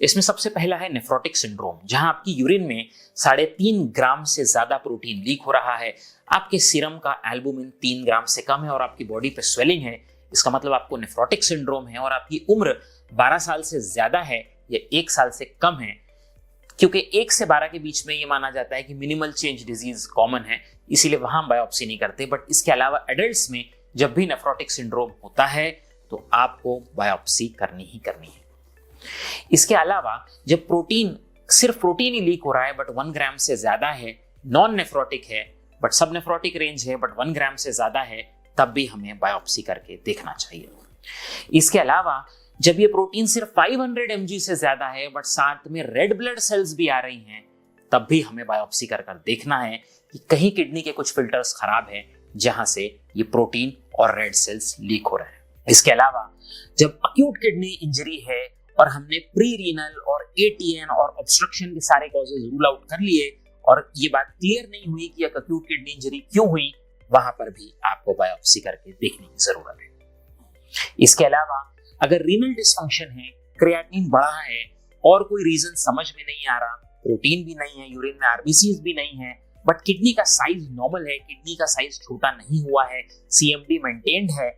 इसमें सबसे पहला है नेफ्रोटिक सिंड्रोम, जहां आपकी यूरिन में 3.5 ग्राम से ज्यादा प्रोटीन लीक हो रहा है, आपके सीरम का एल्बुमिन 3 ग्राम से कम है और आपकी बॉडी पे स्वेलिंग है। इसका मतलब आपको नेफ्रोटिक सिंड्रोम है और आपकी उम्र 12 साल से ज्यादा है या 1 साल से कम है, क्योंकि 1 से 12 के बीच में ये माना जाता है कि मिनिमल चेंज डिजीज कॉमन है, इसीलिए वहां बायोप्सी नहीं करते। बट इसके अलावा एडल्ट्स में जब भी नेफ्रोटिक सिंड्रोम होता है तो आपको बायोप्सी करनी ही करनी है। इसके अलावा जब सिर्फ प्रोटीन ही लीक हो रहा है बट 1 ग्राम से ज्यादा है, नॉन नेफ्रोटिक है बट सब नेफ्रोटिक रेंज है बट 1 ग्राम से ज्यादा है, तब भी हमें बायोप्सी करके देखना चाहिए। इसके अलावा जब ये प्रोटीन सिर्फ 500 mg से ज्यादा है बट साथ में रेड ब्लड सेल्स भी आ रही हैं, तब भी हमें बायोप्सी कर देखना है कि कहीं किडनी के कुछ फिल्टर्स खराब हैं जहां से ये प्रोटीन और रेड सेल्स लीक हो रहे हैं। इसके अलावा जब अक्यूट किडनी इंजरी है और हमने प्री रीनल और ATN और ऑब्स्ट्रक्शन के सारे कॉजेज रूल आउट कर लिए और ये बात क्लियर नहीं हुई कि अक्यूट किडनी इंजरी क्यों हुई, वहां पर भी आपको बायोप्सी करके देखने की जरूरत है। इसके अलावा अगर रीनल डिसफंक्शन है, क्रिएटिनिन बढ़ा है और कोई रीजन समझ में नहीं आ रहा, प्रोटीन भी नहीं है, यूरिन में RBCs भी नहीं है, बट किडनी का साइज नॉर्मल है, किडनी का साइज छोटा नहीं हुआ है, CMD मेंटेन्ड है,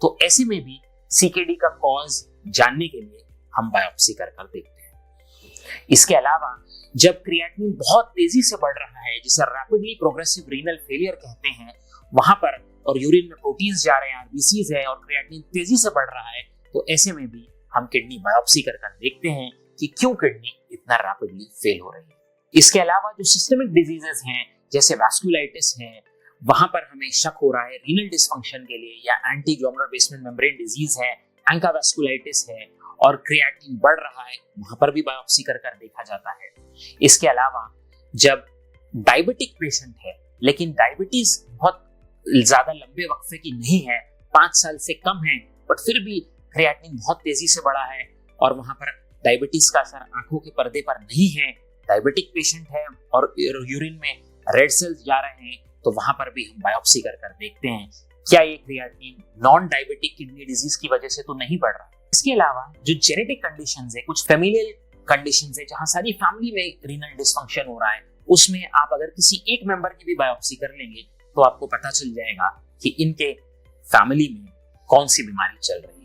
तो ऐसे में भी CKD का कॉज जानने के लिए हम बायोप्सी कर देखते हैं। इसके अलावा जब क्रिएटिनिन बहुत तेजी से बढ़ रहा है, जिसे रैपिडली प्रोग्रेसिव रीनल फेलियर कहते हैं, वहां पर और यूरिन में प्रोटीन्स जा रहे हैं, RBCs है और क्रिएटिनिन तेजी से बढ़ रहा है, तो ऐसे में भी हम किडनी बायोप्सी कर देखते हैं कि क्यों किडनी इतना रैपिडली फेल हो रही है। इसके अलावा जो सिस्टमिक डिजीजेस हैं जैसे वैस्कुलाइटिस है, वहां पर हमें शक हो रहा है रीनल डिसफंक्शन के लिए, या एंटीग्लोमेरुलर बेसमेंट मेम्ब्रेन डिजीज है, एंकावैस्कुलाइटिस है और क्रिएटिनिन बढ़ रहा है, वहां पर भी बायोप्सी कर देखा जाता है। इसके अलावा जब डायबिटिक पेशेंट है लेकिन डायबिटीज बहुत ज्यादा लंबे वक्फे की नहीं है, 5 साल से कम है, बट फिर भी क्रिएटिनिन बहुत तेजी से बढ़ा है और वहां पर डायबिटीज का असर आंखों के पर्दे पर नहीं है, डायबिटिक पेशेंट है और यूरिन में रेड सेल्स जा रहे हैं, तो वहां पर भी हम बायोप्सी कर देखते हैं क्या ये creatinine non diabetic kidney disease की वजह से तो नहीं बढ़ रहा। इसके अलावा जो जेनेटिक कंडीशंस है, कुछ फैमिलियल कंडीशंस है जहां सारी फैमिली में रीनल डिसफंक्शन हो रहा है, उसमें आप अगर किसी एक मेंबर की भी बायोप्सी कर लेंगे तो आपको पता चल जाएगा कि इनके फैमिली में कौन सी बीमारी चल रही है।